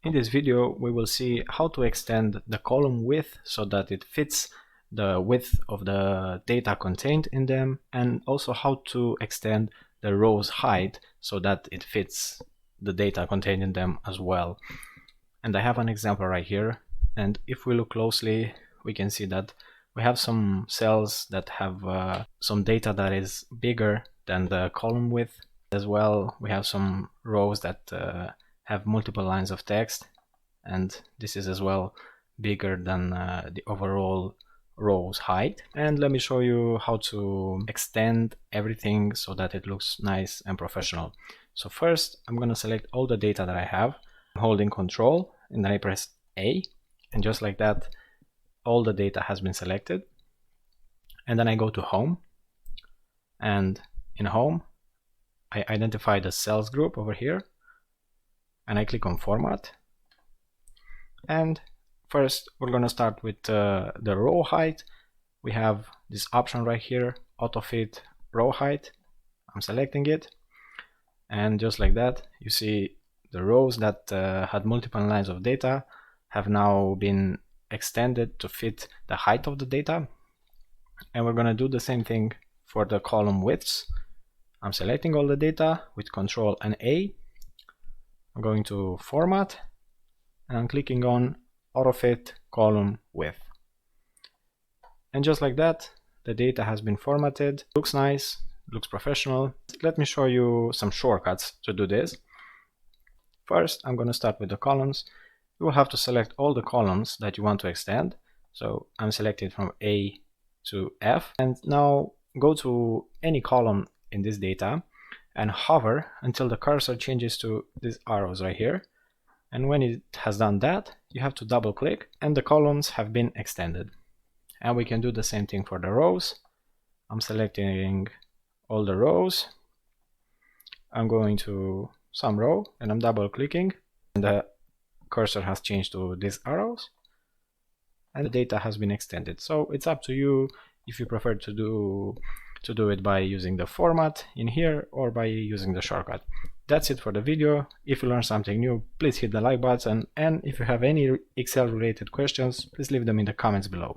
In this video we will see how to extend the column width so that it fits the width of the data contained in them, and also how to extend the rows height so that it fits the data contained in them as well. And I have an example right here, and if we look closely we can see that we have some cells that have some data that is bigger than the column width. As well, we have some rows that have multiple lines of text, and this is as well bigger than the overall rows height. And let me show you how to extend everything so that it looks nice and professional. So first I'm going to select all the data that I have. I'm holding Control and then I press A, and just like that all the data has been selected. And then I go to Home, and in Home I identify the cells group over here and I click on Format. And first we're going to start with the row height. We have this option right here, auto fit row height. I'm selecting it, and just like that you see the rows that had multiple lines of data have now been extended to fit the height of the data. And we're going to do the same thing for the column widths. I'm selecting all the data with Control and A. I'm going to Format and I'm clicking on Auto Fit Column Width. And just like that, the data has been formatted. Looks nice, looks professional. Let me show you some shortcuts to do this. First, I'm going to start with the columns. You will have to select all the columns that you want to extend. So I'm selecting from A to F. And now go to any column in this data and hover until the cursor changes to these arrows right here. And when it has done that, you have to double click and the columns have been extended. And we can do the same thing for the rows. I'm selecting all the rows. I'm going to some row and I'm double clicking, and the cursor has changed to these arrows and the data has been extended. So it's up to you if you prefer to do it by using the format in here or by using the shortcut. That's it for the video. If you learned something new, please hit the like button, and if you have any Excel related questions, please leave them in the comments below.